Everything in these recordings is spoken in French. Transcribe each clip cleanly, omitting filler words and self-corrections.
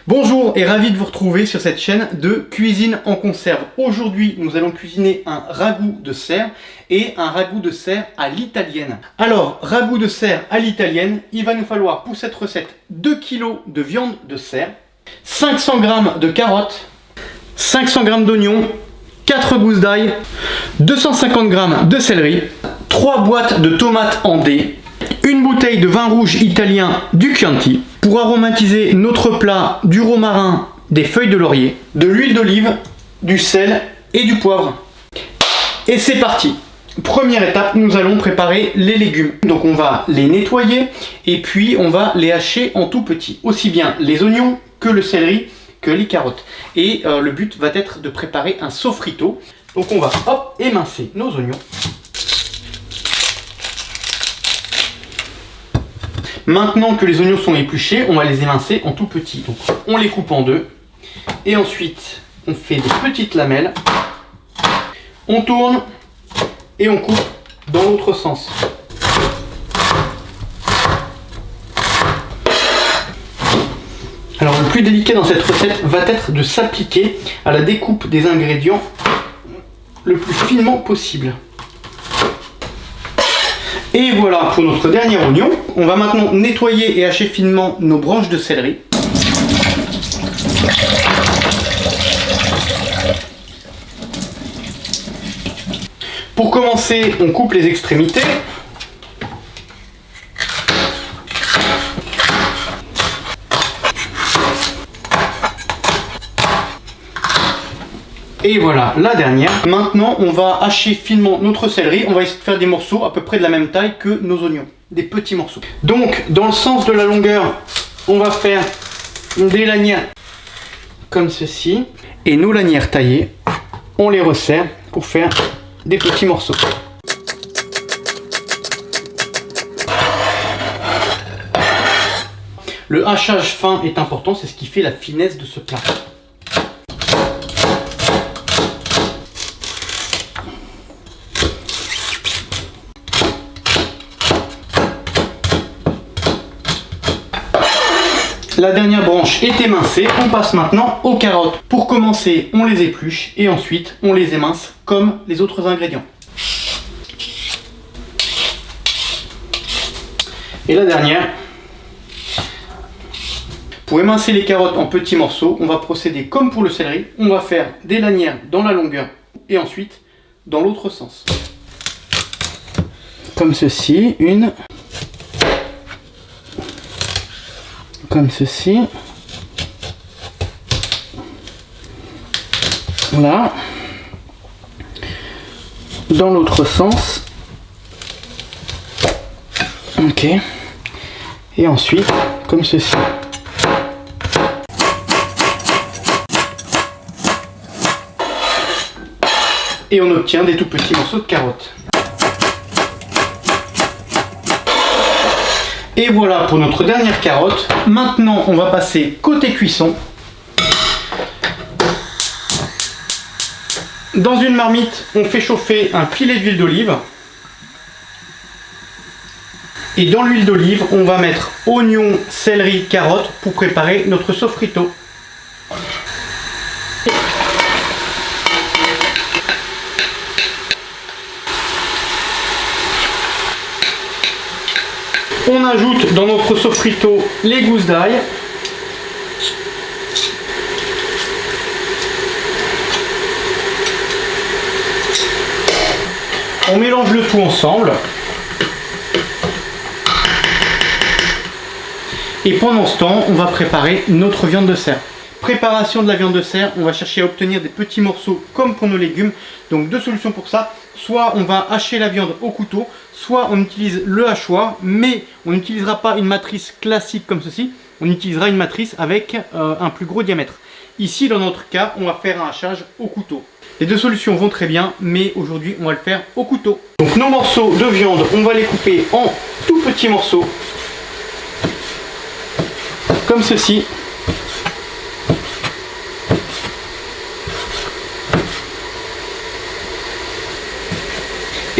Bonjour et ravi de vous retrouver sur cette chaîne de cuisine en conserve. Aujourd'hui, nous allons cuisiner un ragoût de cerf et un ragoût de cerf à l'italienne. Alors, ragoût de cerf à l'italienne, il va nous falloir pour cette recette 2 kg de viande de cerf, 500 g de carottes, 500 g d'oignons, 4 gousses d'ail, 250 g de céleri, 3 boîtes de tomates en dés, une bouteille de vin rouge italien du Chianti, pour aromatiser notre plat, du romarin, des feuilles de laurier, de l'huile d'olive, du sel et du poivre. Et c'est parti! Première étape, nous allons préparer les légumes. Donc on va les nettoyer et puis on va les hacher en tout petit. Aussi bien les oignons que le céleri, que les carottes. Et le but va être de préparer un sofrito. Donc on va émincer nos oignons. Maintenant que les oignons sont épluchés, on va les émincer en tout petit. Donc on les coupe en deux. Et ensuite, on fait des petites lamelles. On tourne et on coupe dans l'autre sens. Alors le plus délicat dans cette recette va être de s'appliquer à la découpe des ingrédients le plus finement possible. Et voilà pour notre dernier oignon. On va maintenant nettoyer et hacher finement nos branches de céleri. Pour commencer, on coupe les extrémités. Et voilà la dernière. Maintenant, on va hacher finement notre céleri. On va essayer de faire des morceaux à peu près de la même taille que nos oignons. Des petits morceaux. Donc, dans le sens de la longueur, on va faire des lanières comme ceci. Et nos lanières taillées, on les resserre pour faire des petits morceaux. Le hachage fin est important, c'est ce qui fait la finesse de ce plat. La dernière branche est émincée, on passe maintenant aux carottes. Pour commencer, on les épluche et ensuite on les émince comme les autres ingrédients. Et la dernière, pour émincer les carottes en petits morceaux, on va procéder comme pour le céleri. On va faire des lanières dans la longueur et ensuite dans l'autre sens. Comme ceci, une. Comme ceci. Là. Dans l'autre sens. Ok. Et ensuite, comme ceci. Et on obtient des tout petits morceaux de carottes. Et voilà pour notre dernière carotte. Maintenant, on va passer côté cuisson. Dans une marmite, on fait chauffer un filet d'huile d'olive. Et dans l'huile d'olive, on va mettre oignons, céleri, carottes pour préparer notre sofrito. On ajoute dans notre sofrito les gousses d'ail. On mélange le tout ensemble. Et pendant ce temps, on va préparer notre viande de cerf. Préparation de la viande de cerf, on va chercher à obtenir des petits morceaux comme pour nos légumes. Donc deux solutions pour ça. Soit on va hacher la viande au couteau, soit on utilise le hachoir, mais on n'utilisera pas une matrice classique comme ceci. On utilisera une matrice avec un plus gros diamètre. Ici, dans notre cas, on va faire un hachage au couteau. Les deux solutions vont très bien, mais aujourd'hui, on va le faire au couteau. Donc nos morceaux de viande, on va les couper en tout petits morceaux. Comme ceci.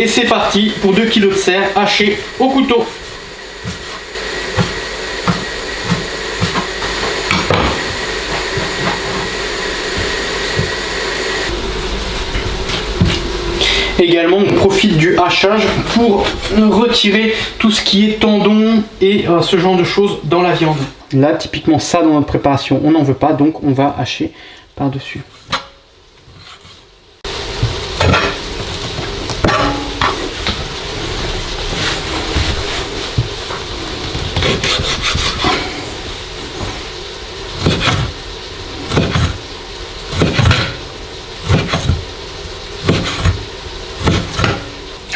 Et c'est parti pour 2 kg de cerf haché au couteau. Également, on profite du hachage pour retirer tout ce qui est tendon et ce genre de choses dans la viande. Là, typiquement, ça dans notre préparation, on n'en veut pas, donc on va hacher par-dessus.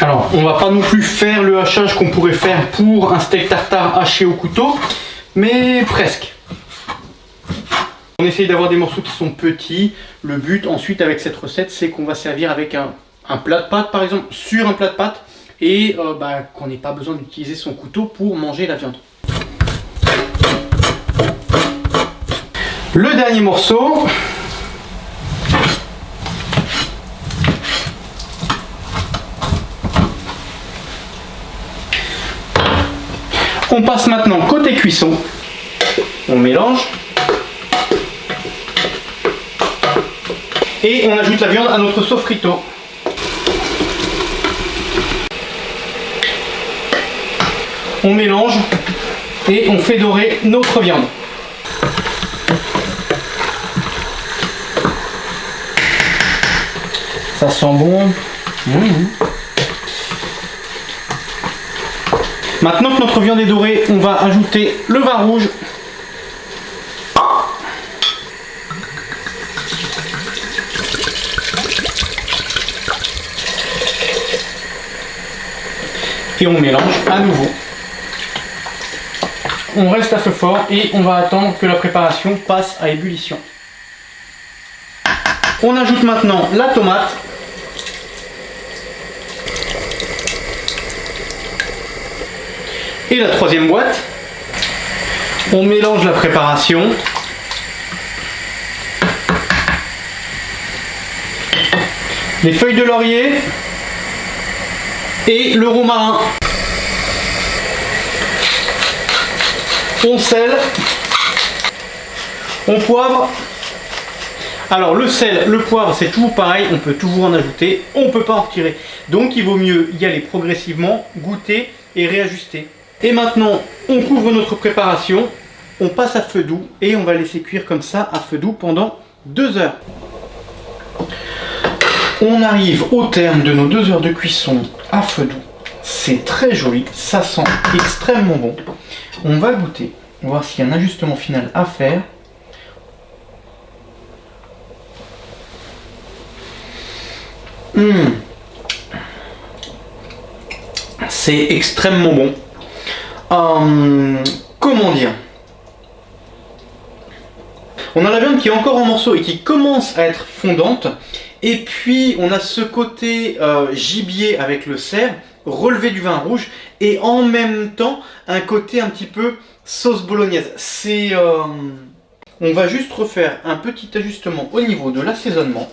Alors, on va pas non plus faire le hachage qu'on pourrait faire pour un steak tartare haché au couteau, mais presque. On essaye d'avoir des morceaux qui sont petits. Le but ensuite avec cette recette, c'est qu'on va servir avec un plat de pâtes par exemple, sur un plat de pâtes, et qu'on n'ait pas besoin d'utiliser son couteau pour manger la viande. Le dernier morceau. On passe maintenant côté cuisson, on mélange et on ajoute la viande à notre sofrito. On mélange et on fait dorer notre viande. Ça sent bon. Maintenant que notre viande est dorée, on va ajouter le vin rouge. Et on mélange à nouveau. On reste à feu fort et on va attendre que la préparation passe à ébullition. On ajoute maintenant la tomate. Et la troisième boîte, on mélange la préparation. Les feuilles de laurier et le romarin. On sèle, on poivre. Alors le sel, le poivre, c'est toujours pareil, on peut toujours en ajouter, on ne peut pas en retirer. Donc il vaut mieux y aller progressivement, goûter et réajuster. Et maintenant, on couvre notre préparation, on passe à feu doux et on va laisser cuire comme ça à feu doux pendant 2 heures. On arrive au terme de nos 2 heures de cuisson à feu doux. C'est très joli, ça sent extrêmement bon. On va goûter, voir s'il y a un ajustement final à faire. C'est extrêmement bon. Comment dire? On a la viande qui est encore en morceaux et qui commence à être fondante. Et puis on a ce côté gibier avec le cerf, relevé du vin rouge, et en même temps un côté un petit peu sauce bolognaise. On va juste refaire un petit ajustement au niveau de l'assaisonnement.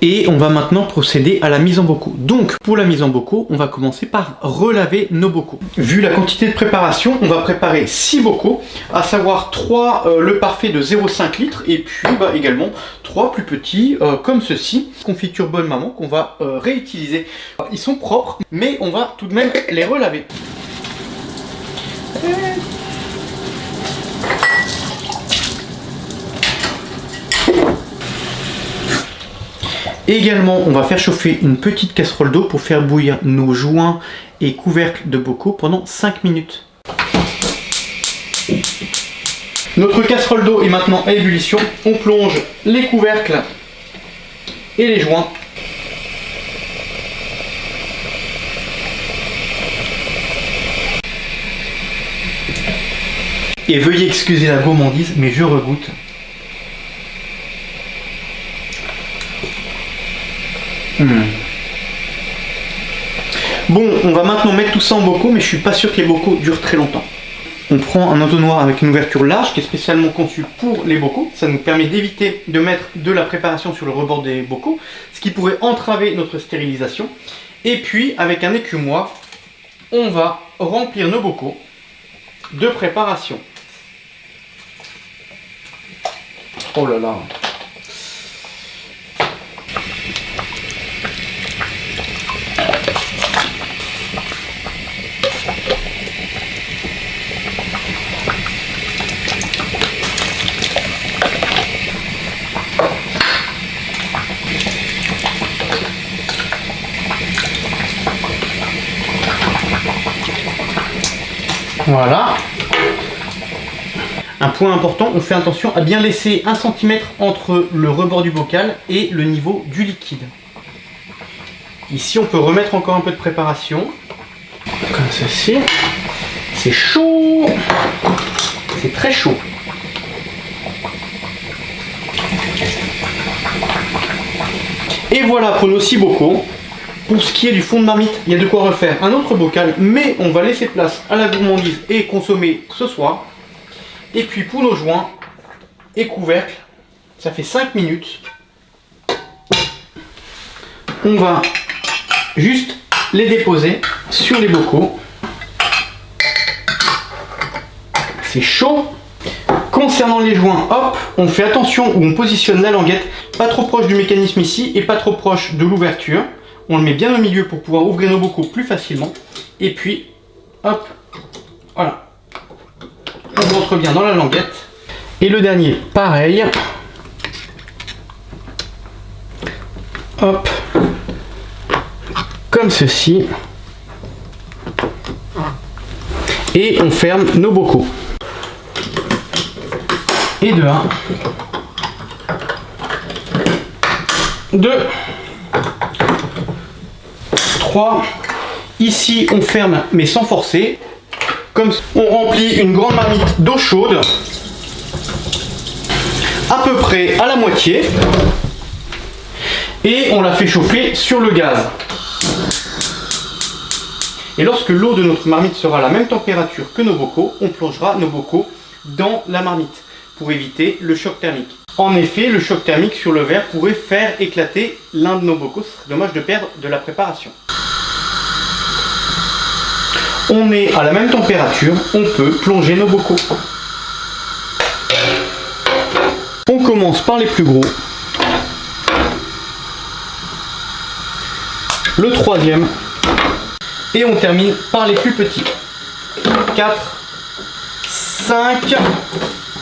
Et on va maintenant procéder à la mise en bocaux. Donc pour la mise en bocaux, on va commencer par relaver nos bocaux. Vu la quantité de préparation, on va préparer 6 bocaux, à savoir 3 le parfait de 0,5 litres et puis également 3 plus petits comme ceci. Confiture Bonne Maman qu'on va réutiliser. Ils sont propres mais on va tout de même les relaver. Également, on va faire chauffer une petite casserole d'eau pour faire bouillir nos joints et couvercles de bocaux pendant 5 minutes. Notre casserole d'eau est maintenant à ébullition. On plonge les couvercles et les joints. Et veuillez excuser la gourmandise, mais je regoute. Bon, on va maintenant mettre tout ça en bocaux, mais je suis pas sûr que les bocaux durent très longtemps. On prend un entonnoir avec une ouverture large qui est spécialement conçue pour les bocaux. Ça nous permet d'éviter de mettre de la préparation sur le rebord des bocaux, ce qui pourrait entraver notre stérilisation. Et puis, avec un écumoire, on va remplir nos bocaux de préparation. Oh là là! Voilà. Un point important, on fait attention à bien laisser 1 cm entre le rebord du bocal et le niveau du liquide. Ici, on peut remettre encore un peu de préparation. Comme ceci. C'est chaud. C'est très chaud. Et voilà pour nos 6 bocaux. Pour ce qui est du fond de marmite, il y a de quoi refaire un autre bocal, mais on va laisser place à la gourmandise et consommer ce soir. Et puis pour nos joints et couvercles, ça fait 5 minutes. On va juste les déposer sur les bocaux. C'est chaud. Concernant les joints, hop, on fait attention où on positionne la languette, pas trop proche du mécanisme ici et pas trop proche de l'ouverture. On le met bien au milieu pour pouvoir ouvrir nos bocaux plus facilement. Et puis, hop, voilà. On rentre bien dans la languette. Et le dernier, pareil. Hop, comme ceci. Et on ferme nos bocaux. Et de 1, 2, 3. Ici, on ferme, mais sans forcer. Comme on remplit une grande marmite d'eau chaude, à peu près à la moitié. Et on la fait chauffer sur le gaz. Et lorsque l'eau de notre marmite sera à la même température que nos bocaux, on plongera nos bocaux dans la marmite pour éviter le choc thermique. En effet, le choc thermique sur le verre pourrait faire éclater l'un de nos bocaux. Ce serait dommage de perdre de la préparation. On est à la même température, on peut plonger nos bocaux. On commence par les plus gros. Le troisième. Et on termine par les plus petits. 4, 5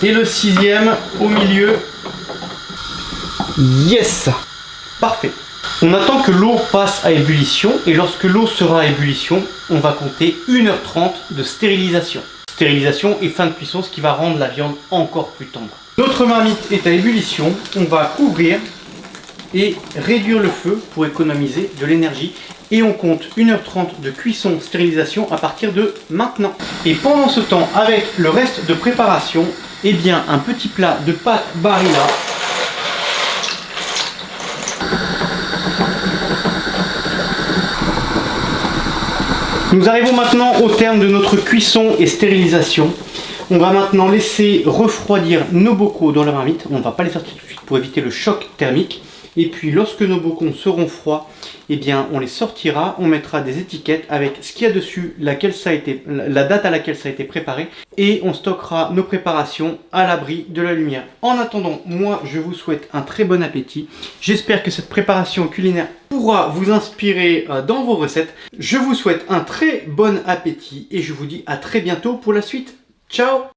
et le 6e au milieu. Yes! Parfait. On attend que l'eau passe à ébullition et lorsque l'eau sera à ébullition, on va compter 1h30 de stérilisation. Stérilisation et fin de cuisson, ce qui va rendre la viande encore plus tendre. Notre marmite est à ébullition, on va couvrir et réduire le feu pour économiser de l'énergie. Et on compte 1h30 de cuisson stérilisation à partir de maintenant. Et pendant ce temps, avec le reste de préparation, eh bien un petit plat de pâte Barilla. Nous arrivons maintenant au terme de notre cuisson et stérilisation. On va maintenant laisser refroidir nos bocaux dans la marmite. On ne va pas les sortir tout de suite pour éviter le choc thermique. Et puis lorsque nos bocaux seront froids, eh bien on les sortira, on mettra des étiquettes avec ce qu'il y a dessus, la date à laquelle ça a été préparé, et on stockera nos préparations à l'abri de la lumière. En attendant, moi je vous souhaite un très bon appétit. J'espère que cette préparation culinaire pourra vous inspirer dans vos recettes. Je vous souhaite un très bon appétit et je vous dis à très bientôt pour la suite. Ciao!